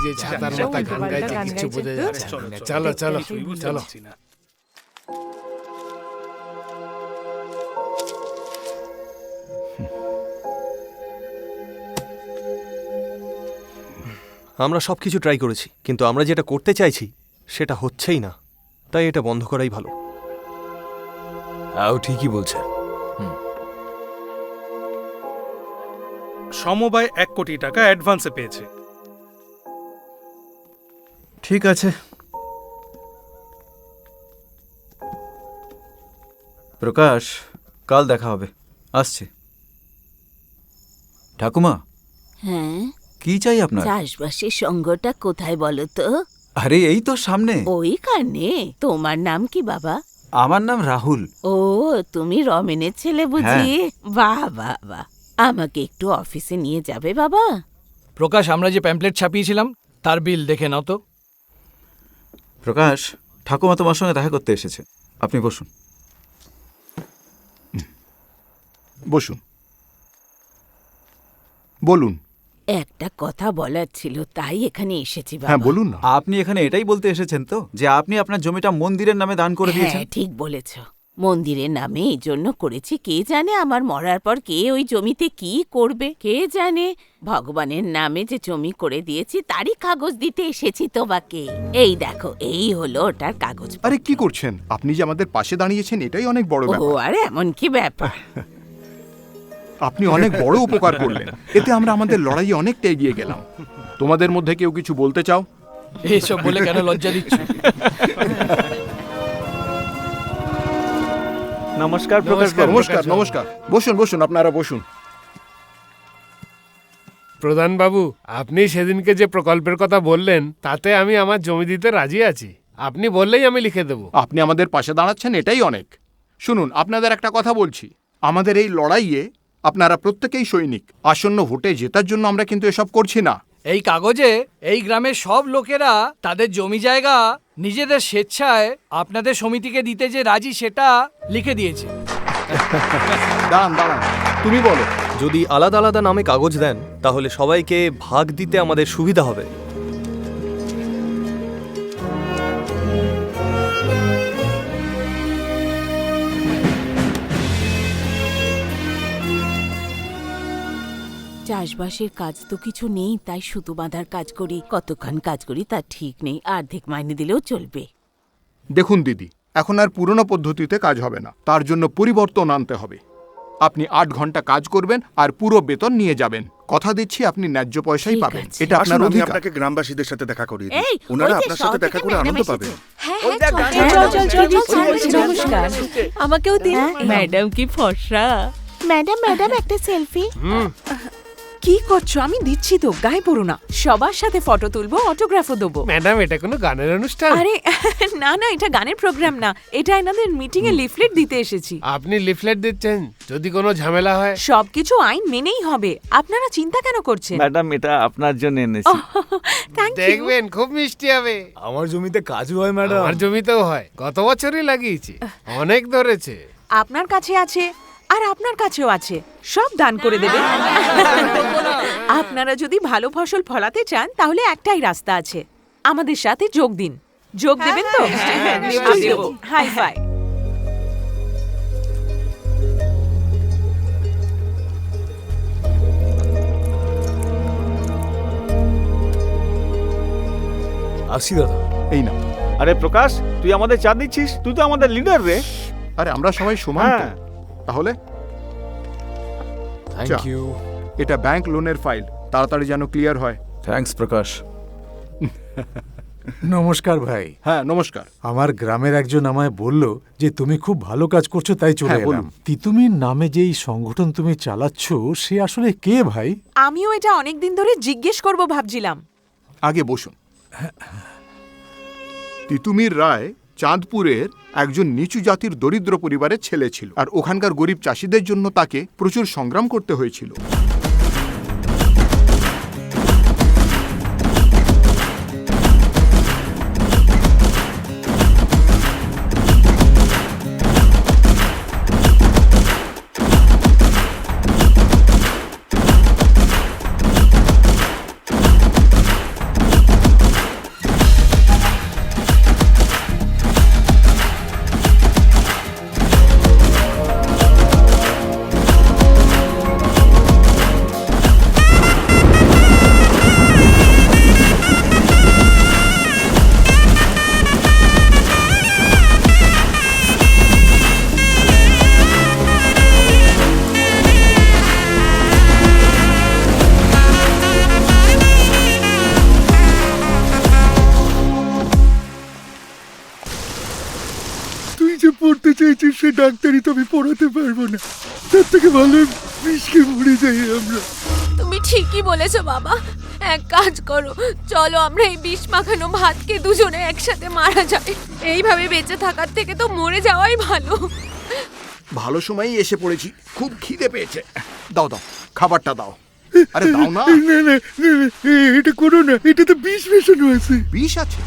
যে ছাতার মাথা গান গাইতে কিছু বোঝা যাচ্ছে না। চলো চলো চলো। আমরা সবকিছু ট্রাই করেছি, কিন্তু আমরা যেটা করতে চাইছি সেটা হচ্ছেই না। তাই এটা বন্ধ করাই ভালো। ঠিকই বলছে। সমবায় 1 কোটি টাকা অ্যাডভান্সে পেয়েছে। ঠিক আছে, প্রকাশ, কাল দেখা হবে। আসছে। ঠাকুমা, হ্যাঁ, কি চাই আপনার? চাষবাসের সঙ্গটা কোথায় বলো তো? আরে এই তো সামনে। ওইখানে। তোমার নাম কি বাবা? আমার নাম রাহুল। ও, তুমি রমেনের ছেলে বুঝি? বাহ বাহ বাহ। আমাকে একটু অফিসে নিয়ে যাবে বাবা? প্রকাশ, আমরা যে প্যাম্পলেট ছাপিয়েছিলাম তার বিল দেখে নাও তো। প্রকাশ, ঠাকুমা তোমার সঙ্গে দেখা করতে এসেছে। আপনি বসুন। বসুন, বলুন। একটা কথা বলার ছিল, তাই এখানে এসেছি হ্যাঁ বাবা। বলুন না। আপনি এখানে এটাই বলতে এসেছেন তো যে আপনি আপনার জমিটা মন্দিরের নামে দান করে দিয়েছেন? হ্যাঁ, ঠিক বলেছ। মন্দিরের নামে এই জন্য করেছি। কে জানে আমার মরার পর কে ওই জমিতে কি করবে, কে জানে। ভগবানের নামে যে জমি করে দিয়েছি তারই কাগজ দিতে এসেছি তোমাকে। এই দেখো, এই হলো ওটার কাগজ। আরে কি করছেন আপনি? যে আমাদের পাশে দাঁড়িয়েছেন এটাই অনেক বড় ও, ব্যাপার। আর এমন কি ব্যাপার? আপনি অনেক বড় উপকার করলেন। এতে আমরা আমাদের লড়াইয়ে অনেকটা এগিয়ে গেলাম। তোমাদের মধ্যে কেউ কিছু বলতে চাও? এইসব বলে কেন লজ্জা দিচ্ছ? নমস্কার প্রকাশ বাবু। নমস্কার নমস্কার। বসুন বসুন, আপনারা বসুন। প্রধান বাবু, আপনি সেদিনকে যে প্রকল্পের কথা বললেন তাতে আমি আমার জমি দিতে রাজি আছি। আপনি বললেই আমি লিখে দেব। আপনি আমাদের পাশে দাঁড়াচ্ছেন, এটাই অনেক। শুনুন, আপনাদের একটা কথা বলছি। আমাদের এই লড়াইয়ে আপনারা প্রত্যেকেই সৈনিক। আসন্ন ভোটে জেতার জন্য আমরা কিন্তু এসব করছি না। এই কাগজে এই গ্রামের সব লোকেরা তাদের জমি জায়গা নিজেদের স্বেচ্ছায় আপনাদের সমিতিকে দিতে যে রাজি সেটা লিখে দিয়েছে। দাঁড়ান দাঁড়ান, তুমি বলো। যদি আলাদা আলাদা নামে কাগজ দেন তাহলে সবাইকে ভাগ দিতে আমাদের সুবিধা হবে। চাষবাসের কাজ তো কিছু নেই, তাই সুতো বাঁধার কাজ করি। কতক্ষণ কাজ করি তার ঠিক নেই। অর্ধেক মাইনে দিলেও চলবে। দেখুন দিদি, এখন আর পুরনো পদ্ধতিতে কাজ হবে না। তার জন্য পরিবর্তন আনতে হবে। আপনি 8 ঘন্টা কাজ করবেন আর পুরো বেতন নিয়ে যাবেন। কথা দিচ্ছি আপনি ন্যায্য পয়সাই ঠিক পাবেন। আছে। এটা আপনার আসুন, আমি অধিকার। আপনাকে গ্রামবাসীদের সাথে দেখা করিয়ে দিই। এই, ওনারা ওই যে আপনার সাথে শহর দেখা থেকে করে আনন্দ ম্যাডাম পাবেন। নমস্কার। আমাকেও দিন। ম্যাডাম কি ফর্সা। ম্যাডাম ম্যাডাম একটা সেলফি। কি করছো? আমি দিচ্ছি তো, গায়ে পড়ো না। সবার সাথে ফটো তুলবো, অটোগ্রাফও দেবো। ম্যাডাম, এটা কোনো গানের অনুষ্ঠান? আরে না না, এটা গানের প্রোগ্রাম না, এটা এনাদের মিটিং এ লিফলেট দিতে এসেছি। আপনি লিফলেট দিচ্ছেন, যদি কোনো ঝামেলা হয়? সবকিছু আইন মেনেই হবে, আপনারা চিন্তা কেন করছেন? ম্যাডাম, এটা আপনার জন্য এনেছি। Thank you. দেখবেন খুব মিষ্টি হবে। আমার জমিতে কাজু হয় ম্যাডাম। আমার জমিতেও হয়, গত বছরই লাগিয়েছি, অনেক ধরেছে। আপনার কাছে আছে আর আপনার কাছেও আছে, সব দান করে দেবে। আপনারা যদি ভালো ফসল ফলাতে চান তাহলে একটাই রাস্তা আছে, আমাদের সাথে যোগ দিন। যোগ দেবেন তো? High five. আসি দাদা। এই না। আরে প্রকাশ, তুই আমাদের চা দিচ্ছিস? তুই তো আমাদের লিডার রে। আরে আমরা সবাই সমান তো। তাহলে থ্যাংক ইউ। এটা ব্যাংক লোনের ফাইল, তাড়াতাড়ি যেন ক্লিয়ার হয়। থ্যাঙ্কস প্রকাশ। নমস্কার ভাই। হ্যাঁ নমস্কার। আমার গ্রামের একজন আমায় বলল যে তুমি খুব ভালো কাজ করছো, তাই চলে হ্যাঁ, বলুন। এলাম। তিতুমির নামে যেই সংগঠন তুমি চালাচ্ছ সে আসলে কে ভাই? আমিও এটা অনেকদিন ধরে জিজ্ঞেস করব ভাবছিলাম। আগে বসুন। তিতুমির রায় চাঁদপুরের একজন নিচু জাতির দরিদ্র পরিবারের ছেলে ছিল, আর ওখানকার গরিব চাষিদের জন্য তাকে প্রচুর সংগ্রাম করতে হয়েছিল। পড়তে চাইছি সে ডাক্তারি তো আমি পড়াতে পারবো না, তার থেকে ভালো বিষকে মরে যাই আমরা। তুমি ঠিকই বলেছো বাবা, এক কাজ করো, চলো আমরা এই বিষ মাখানো ভাতকে দুজনে একসাথে মারা যাই। এইভাবে বেঁচে থাকার থেকে তো মরে যাওয়াই ভালো। ভালো সময়ই এসে পড়েছি, খুব খিদে পেয়েছে। দাও দাও, খাবারটা দাও। আরে দাও না। না না না, এটা করো না, এটা তো বিষ মেশানো আছে। বিষ আছে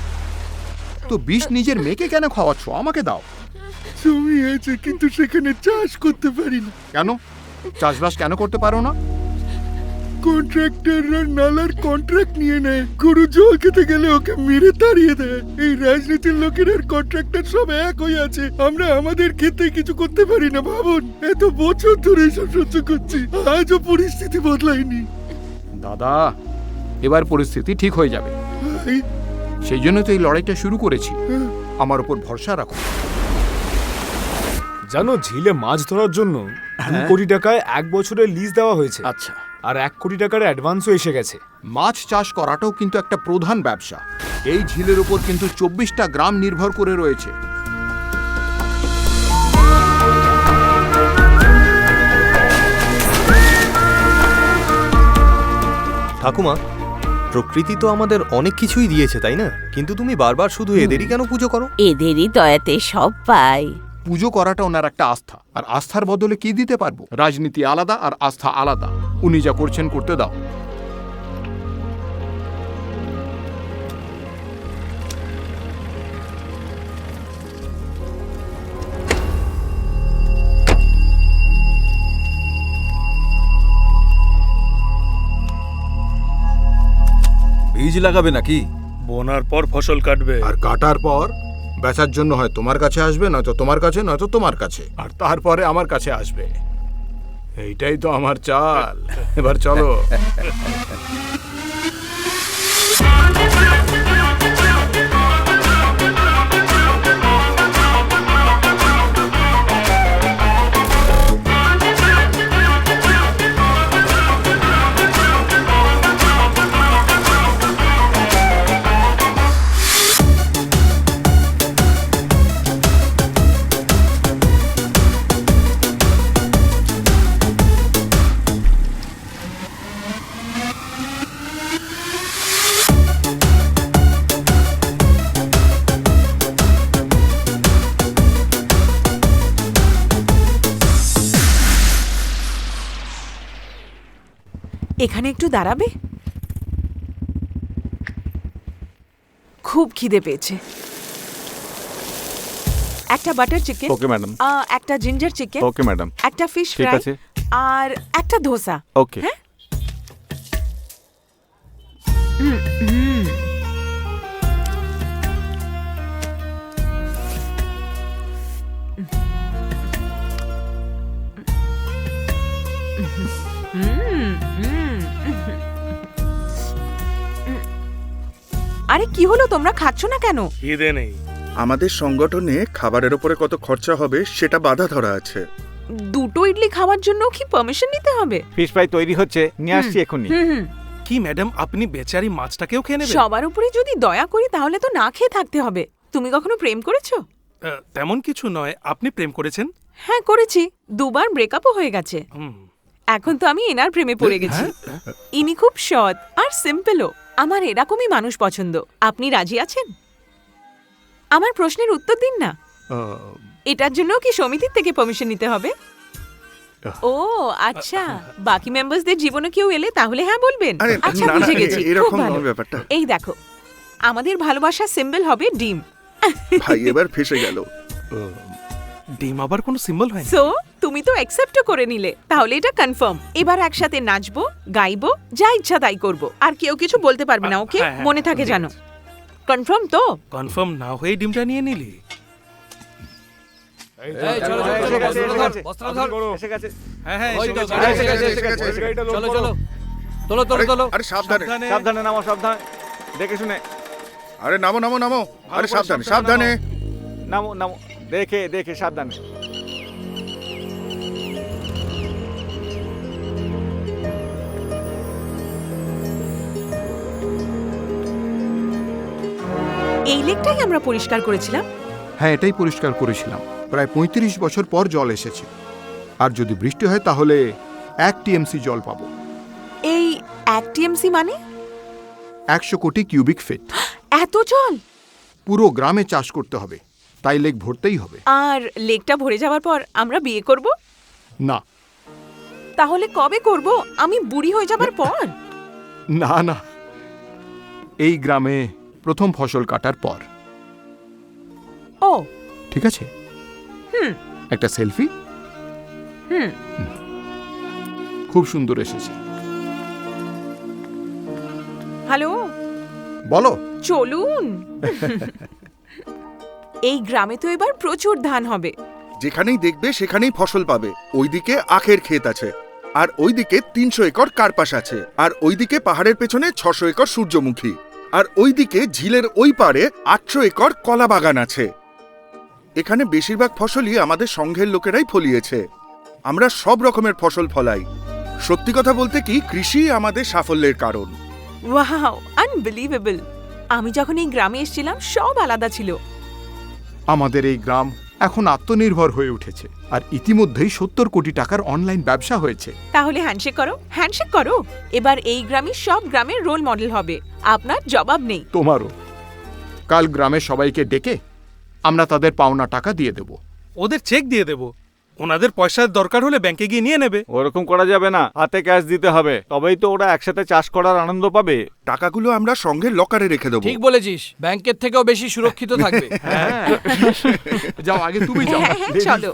তো বিষ নিজের মেয়েকে কেন খাওয়াচ্ছ? আমাকে দাও। জমি আছে কিন্তু সেখানে চাষ করতে পারি না। কেন? চাষবাস কেন করতে পারো না? কন্ট্রাক্টররা নালার কন্ট্রাক্ট নিয়ে নেয়, গরু জল খেতে গেলে ওকে মেরে তাড়িয়ে দেয়। এই রাজনীতির লোকের আর কন্ট্রাক্টর সব এক হয়ে আছে, আমরা আমাদের ক্ষেত্রে কিছু করতে পারি না। ভাবুন, এত বছর ধরে এসব সহ্য করছি, আজও পরিস্থিতি বদলায়নি। দাদা, এবার পরিস্থিতি ঠিক হয়ে যাবে, ভাই, সেই জন্য তো এই লড়াইটা শুরু করেছি। আমার উপর ভরসা রাখো। জানো, ঝিলে মাছ ধরার জন্য 2 কোটি টাকায় 1 বছরের লিজ দেওয়া হয়েছে। আচ্ছা, আর 1 কোটি টাকার অ্যাডভান্সও এসে গেছে। মাছ চাষ করাটাও কিন্তু একটা প্রধান ব্যবসা। এই ঝিলের উপর কিন্তু 24টা গ্রাম নির্ভর করে রয়েছে। ঠাকুমা, প্রকৃতি তো আমাদের অনেক কিছুই দিয়েছে, তাই না? কিন্তু তুমি বারবার শুধু এদেরই কেন পুজো করো? এদেরই দয়াতে সব পাই। পুজো করাটা ওনার একটা আস্থা, আর আস্থার বদলে কি দিতে পারবো? রাজনীতি আলাদা আর আস্থা আলাদা। উনি যা করছেন করতে দাও। বীজ লাগাবে নাকি? বোনার পর ফসল কাটবে। আর কাটার পর বেচার জন্য হয় তোমার কাছে আসবে, নয়তো তোমার কাছে, নয়তো তোমার কাছে, আর তারপরে আমার কাছে আসবে। এইটাই তো আমার চাল। এবার চলো। এখানে একটু দাঁড়াবে? খুব খিদে পেয়েছে। একটা বাটার চিকেন, ওকে ম্যাডাম। একটা জিঞ্জার চিকেন, ওকে ম্যাডাম। একটা ফিশ ঠিক ফ্রাই, আছে। আর একটা ধোসা। ওকে। হ্যাঁ? আরে কি হলো, তোমরা খাচ্ছ না কেন? খিদে নেই। আমাদের সংগঠনে খাবারের উপরে কত খরচা হবে সেটা বাধা ধরা আছে। 2টো ইডলি খাওয়ার জন্য কি পারমিশন নিতে হবে? ফিশ ফ্রাই তৈরি হচ্ছে, নিয়ে আসছি এখনই। কি ম্যাডাম, আপনি বেচারি মাছটাকেও খেয়ে নেবেন? সবার উপরে যদি দয়া করি তাহলে তো না খেয়ে থাকতে হবে। তুমি কখনো প্রেম করেছো? তেমন কিছু নয়। আপনি প্রেম করেছেন? হ্যাঁ করেছি, 2বার ব্রেকআপও হয়ে গেছে। এখন তো আমি এনার প্রেমে পড়ে গেছি। ইনি খুব সৎ আর সিম্পলও। আমার এরকমই মানুষ পছন্দ। আপনি রাজি আছেন? আমার প্রশ্নের উত্তর দিন না। এটার জন্য কি সমিতির থেকে পারমিশন নিতে হবে? ও আচ্ছা, বাকি মেম্বারসদের জীবনে কেউ এলে তাহলে হ্যাঁ বলবেন। আচ্ছা বুঝে গেছি, খুব ভালো। এই দেখো, আমাদের ভালোবাসার সিম্বল হবে ডিম। ভাই এবার ফেসে গেল। ডিম আবার কোনো সিম্বল হয়? সো তুমি তো অ্যাকসেপ্টও করে নিলে, তাহলে এটা কনফার্ম। এবার একসাথে নাচবো, গাইবো, যা ইচ্ছা তাই করবো, আর কেউ কিছু বলতে পারবে না। ওকে, মনে থাকে জানো। কনফার্ম তো? কনফার্ম না হয়ে ডিমটা নিয়ে নিলি? আরে সাবধানে, সাবধানে নামো, সাবধানে, দেখে শুনে। আরে নামো নামো নামো। আরে সাবধানে, সাবধানে নামো, নামো, দেখে দেখে সাবধানে। এই লেকটাই আমরা পরিষ্কার করেছিলাম। হ্যাঁ, এটাই পরিষ্কার করেছিলাম। প্রায় ৩৫ বছর পর জল এসেছে। আর যদি বৃষ্টি হয় তাহলে 1 টিএমসি জল পাবো। এই 1 টিএমসি মানে 100 কোটি কিউবিক ফিট। এত জল? পুরো গ্রামে চাষ করতে হবে, তাই লেক ভরতেই হবে। আর লেকটা ভরে যাওয়ার পর আমরা বিয়ে করব? না তাহলে কবে করব? আমি বুড়ি হয়ে যাবার পর? না না, এই গ্রামে প্রথম ফসল কাটার পর। ও ঠিক আছে, হুম একটা সেলফি। হুম খুব সুন্দর এসেছে। হ্যালো, বলো। চলুন। এই গ্রামে তো এবার প্রচুর ধান হবে। যেখানেই দেখবে সেখানেই ফসল পাবে। ওইদিকে আখের ক্ষেত আছে, আর ওইদিকে 300 একর কার্পাস আছে, আর ওইদিকে পাহাড়ের পেছনে 600 একর সূর্যমুখী, আর ওইদিকে ঝিলের ওই পারে 800 একর কলা বাগান আছে। এখানে বেশিরভাগ ফসলই আমাদের সংঘের লোকেরাই ফলিয়েছে। আমরা সব রকমের ফসল ফলাই। সত্যি কথা বলতে কি, কৃষি আমাদের সাফল্যের কারণ। Wow, unbelievable. আমি যখন এই গ্রামে এসেছিলাম সব আলাদা ছিল। আমাদের এই গ্রাম এখন আত্মনির্ভর হয়ে উঠেছে, আর ইতিমধ্যেই 70 কোটি টাকার অনলাইন ব্যবসা হয়েছে। তাহলে হ্যান্ডশেক করো, হ্যান্ডশেক করো। এবার এই গ্রামই সব গ্রামের রোল মডেল হবে। আপনার জবাব নেই। তোমারও। কাল গ্রামের সবাইকে ডেকে আমরা তাদের পাওনা টাকা দিয়ে দেব। ওদের চেক দিয়ে দেব, ওনাদের পয়সার দরকার হলে ব্যাংকে গিয়ে নিয়ে নেবে। ওরকম করা যাবে না, হাতে ক্যাশ দিতে হবে, তবেই তো ওরা একসাথে চাষ করার আনন্দ পাবে। টাকাগুলো আমরা সংঘের লকারে রেখে দেবো। ঠিক বলেছিস, ব্যাংকের থেকেও বেশি সুরক্ষিত থাকবে। যাও, আগে তুমি যাও। হ্যাঁ, চলো।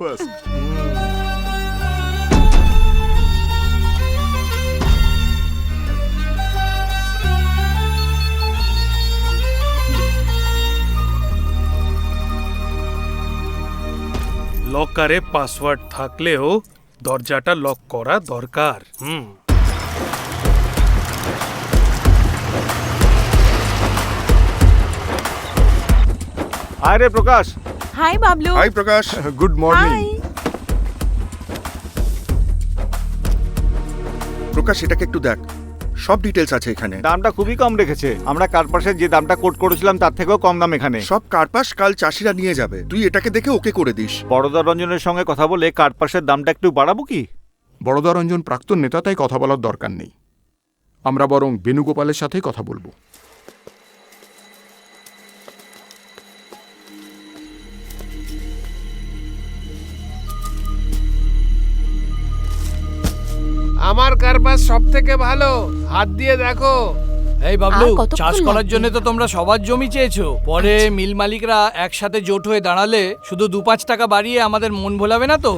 লকারে পাসওয়ার্ড থাকলেও দরজাটা লক করা দরকার। হাই রে Prakash. Hi Bablu. Hi Prakash. Good morning. Hi. Prakash, এটাকে একটু দেখ, সব ডিটেলস আছে এখানে। দামটা খুবই কম রেখেছে। আমরা কার্পাসের যে দামটা কোট করেছিলাম তার থেকেও কম দাম এখানে। সব কার্পাস কাল চাষিরা নিয়ে যাবে, তুই এটাকে দেখে ওকে করে দিস। বড়দা রঞ্জনের সঙ্গে কথা বলে কার্পাসের দামটা একটু বাড়াবো কি? বড়দা রঞ্জন প্রাক্তন নেতা, তাই কথা বলার দরকার নেই। আমরা বরং বেণুগোপালের সাথেই কথা বলবো। আমার কার্পাস সব থেকে ভালো, হাত দিয়ে দেখো। এই বাবলু, আর কতক্ষণ চাষ করার লাগবে? জন্য তো তোমরা সবার জমি চেয়েছো। পরে মিল মালিকরা একসাথে জোট হয়ে দাঁড়ালে শুধু 2-5 টাকা বাড়িয়ে আমাদের মন ভোলাবে না তো?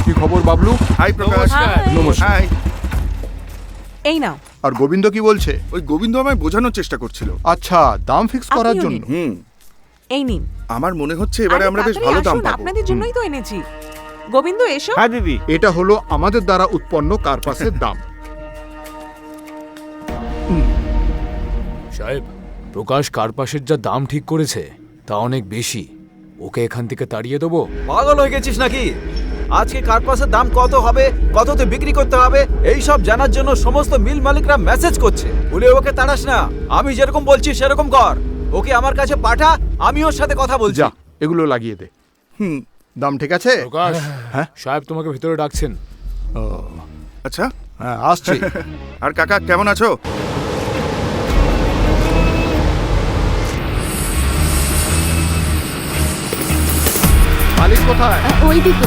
কি খবর বাবলু? হাই প্রকাশ। নমস্কার। হাই। এই নাও। আর গোবিন্দ কি বলছে? ওই গোবিন্দ আমায় বোঝানোর চেষ্টা করছিল। আচ্ছা, দাম ফিক্স করার আপনিও জন্য। নিন। এই নিন। আমার মনে হচ্ছে এবারে আরে আমরা বেশ তাড়াতাড়ি ভালো দাম আসুন, পাবো। আপনাদের জন্যই তো এনেছি। গোবিন্দ এসো। হ্যাঁ দিদি। এটা হলো আমাদের দ্বারা উৎপন্ন কার্পাসের দাম। সাহেব, প্রকাশ কার্পাসের যা দাম ঠিক করেছে তা অনেক বেশি। ওকে এখান থেকে তাড়িয়ে দেবো? পাগল হয়ে গেছিস নাকি? আজকে কার্পাসের দাম কত হবে, কততে বিক্রি করতে হবে, এই সব জানার জন্য সমস্ত মিল মালিকরা মেসেজ করছে। বলে ওকে তাড়াস না, আমি যেরকম বলছি সেরকম কর। ওকে আমার কাছে পাঠা, আমি ওর সাথে কথা বলছি। যা, এগুলো লাগিয়ে দে। দাম ঠিক আছে? প্রকাশ, সাহেব তোমাকে ভিতরে ডাকছেন। আচ্ছা, হ্যাঁ, আসছি। আর কাকা কেমন আছো? মালিক কোথায়? ওইদিকে।